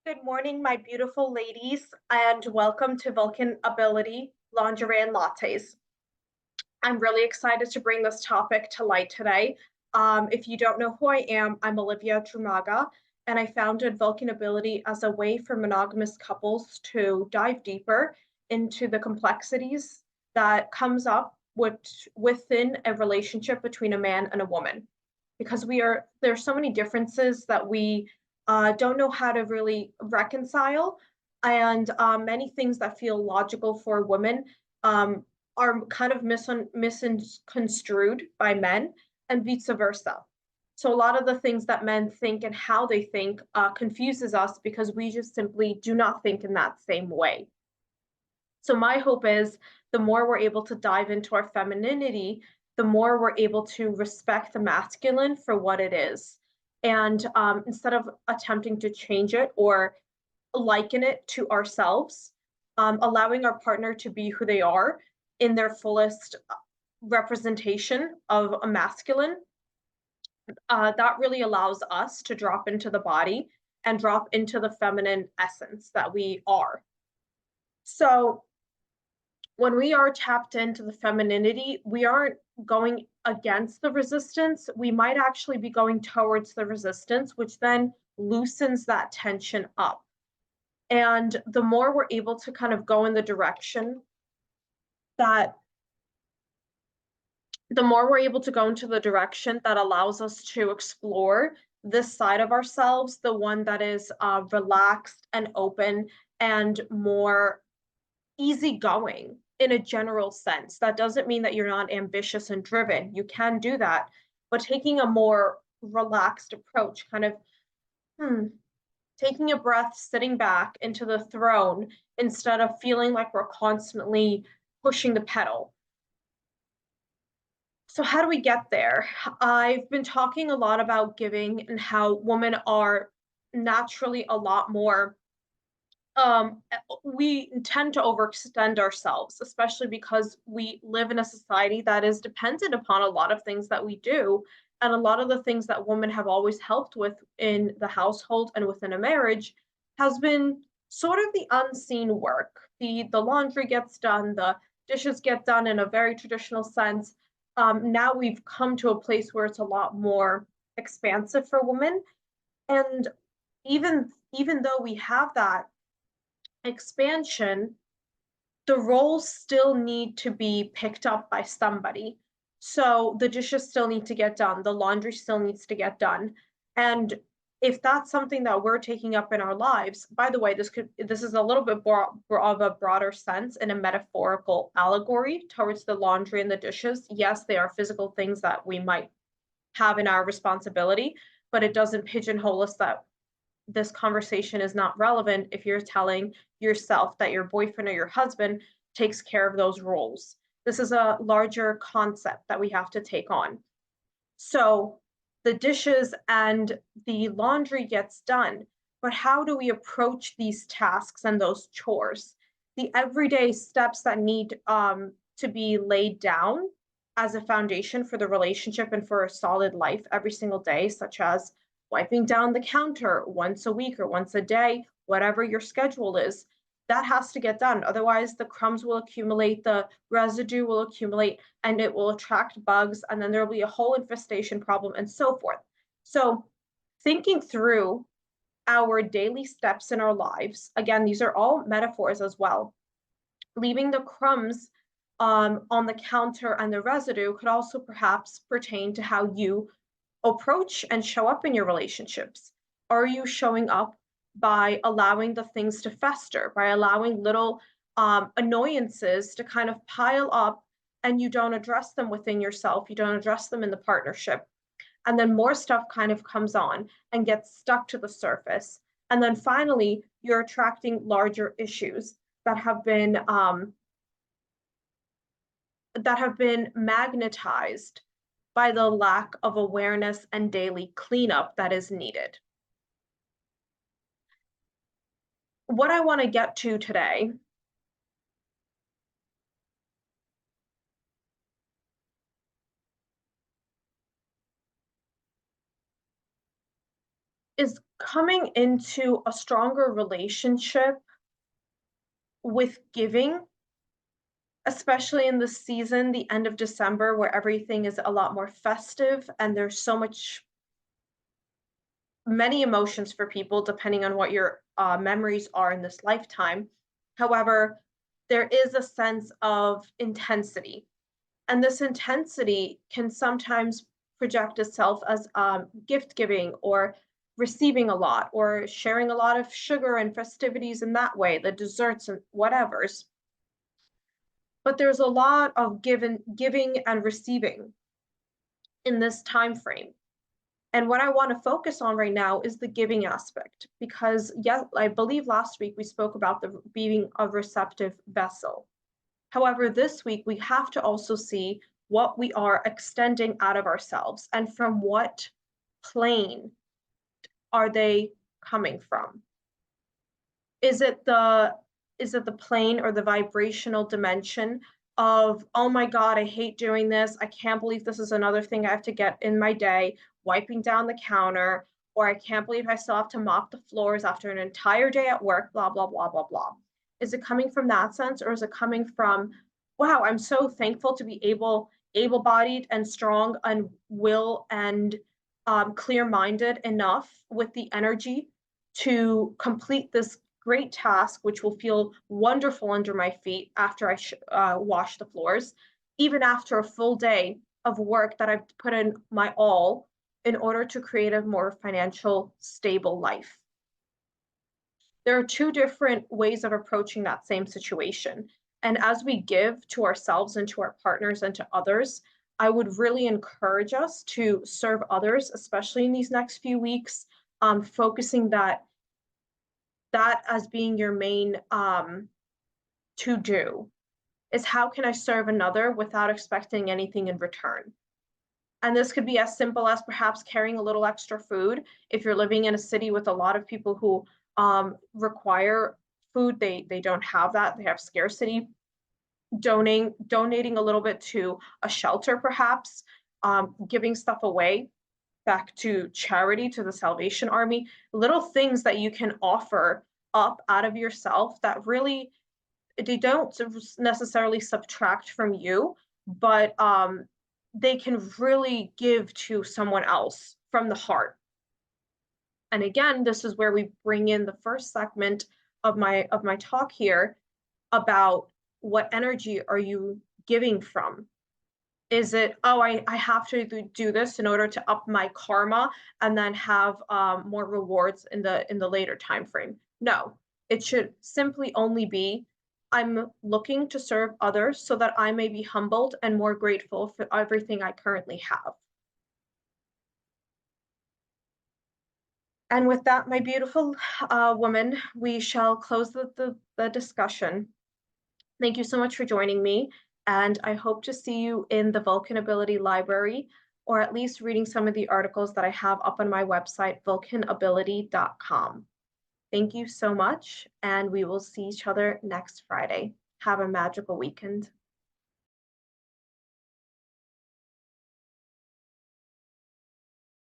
Good morning, my beautiful ladies, and welcome to Vulcan Ability Lingerie and Lattes. I'm really excited to bring this topic to light today. If you don't know who I am, I'm Olivia Drumaga, and I founded Vulcan Ability as a way for monogamous couples to dive deeper into the complexities that comes up within a relationship between a man and a woman. Because there's so many differences that we don't know how to really reconcile, and many things that feel logical for women um, are kind of misconstrued by men and vice versa. So a lot of the things that men think and how they think confuses us because we just simply do not think in that same way. So my hope is the more we're able to dive into our femininity, the more we're able to respect the masculine for what it is. And instead of attempting to change it or liken it to ourselves, allowing our partner to be who they are in their fullest representation of a masculine, that really allows us to drop into the body and drop into the feminine essence that we are. So when we are tapped into the femininity, we aren't going against the resistance. We might actually be going towards the resistance, which then loosens that tension up. And the more we're able to kind of go in the direction that the more we're able to go into the direction that allows us to explore this side of ourselves, the one that is relaxed and open and more easygoing in a general sense. That doesn't mean that you're not ambitious and driven. You can do that, but taking a more relaxed approach, kind of hmm, taking a breath, sitting back into the throne instead of feeling like we're constantly pushing the pedal. So, how do we get there? I've been talking a lot about giving and how women are naturally a lot more we tend to overextend ourselves, especially because we live in a society that is dependent upon a lot of things that we do. And a lot of the things that women have always helped with in the household and within a marriage has been sort of the unseen work. The laundry gets done, the dishes get done in a very traditional sense. Now we've come to a place where it's a lot more expansive for women. And even though we have that expansion, the roles still need to be picked up by somebody. So the dishes still need to get done, the laundry still needs to get done. And if that's something that we're taking up in our lives, by the way, this is a little bit more of a broader sense in a metaphorical allegory towards the laundry and the dishes. Yes, they are physical things that we might have in our responsibility, but it doesn't pigeonhole us that this conversation is not relevant if you're telling yourself that your boyfriend or your husband takes care of those roles. This is a larger concept that we have to take on. So the dishes and the laundry gets done, but how do we approach these tasks and those chores? The everyday steps that need to be laid down as a foundation for the relationship and for a solid life every single day, such as wiping down the counter once a week or once a day, whatever your schedule is, that has to get done. Otherwise, the crumbs will accumulate, the residue will accumulate, and it will attract bugs, and then there will be a whole infestation problem and so forth. So, thinking through our daily steps in our lives, again, these are all metaphors as well. Leaving the crumbs on the counter and the residue could also perhaps pertain to how you approach and show up in your relationships. Are you showing up by allowing the things to fester, by allowing little annoyances to kind of pile up and you don't address them within yourself, you don't address them in the partnership? And then more stuff kind of comes on and gets stuck to the surface. And then finally, you're attracting larger issues that have been magnetized by the lack of awareness and daily cleanup that is needed. What I want to get to today is coming into a stronger relationship with giving, especially in the season, the end of December, where everything is a lot more festive and there's so much many emotions for people depending on what your memories are in this lifetime. However, there is a sense of intensity, and this intensity can sometimes project itself as gift giving or receiving a lot or sharing a lot of sugar and festivities in that way, the desserts and whatevers. But there's a lot of giving and receiving in this time frame. And what I want to focus on right now is the giving aspect, because yeah, I believe last week we spoke about the being a receptive vessel. However, this week we have to also see what we are extending out of ourselves and from what plane are they coming from? Is it the plane or the vibrational dimension of, oh my God, I hate doing this. I can't believe this is another thing I have to get in my day, wiping down the counter, or I can't believe I still have to mop the floors after an entire day at work, blah, blah, blah, blah, blah. Is it coming from that sense, or is it coming from, wow, I'm so thankful to be able-bodied and strong and will and clear-minded enough with the energy to complete this great task, which will feel wonderful under my feet after I wash the floors, even after a full day of work that I've put in my all in order to create a more financial stable life. There are two different ways of approaching that same situation. And as we give to ourselves and to our partners and to others, I would really encourage us to serve others, especially in these next few weeks, focusing that as being your main to do is how can I serve another without expecting anything in return? And this could be as simple as perhaps carrying a little extra food. If you're living in a city with a lot of people who require food, they don't have that, they have scarcity. Donating a little bit to a shelter, perhaps, giving stuff away back to charity, to the Salvation Army, little things that you can offer up out of yourself that really they don't necessarily subtract from you, but they can really give to someone else from the heart. And again, this is where we bring in the first segment of my talk here about what energy are you giving from? Is it, oh, I have to do this in order to up my karma and then have more rewards in the later time frame? No, it should simply only be, I'm looking to serve others so that I may be humbled and more grateful for everything I currently have. And with that, my beautiful woman, we shall close the discussion. Thank you so much for joining me, and I hope to see you in the Vulcanability Library, or at least reading some of the articles that I have up on my website, vulcanability.com. Thank you so much, and we will see each other next Friday. Have a magical weekend.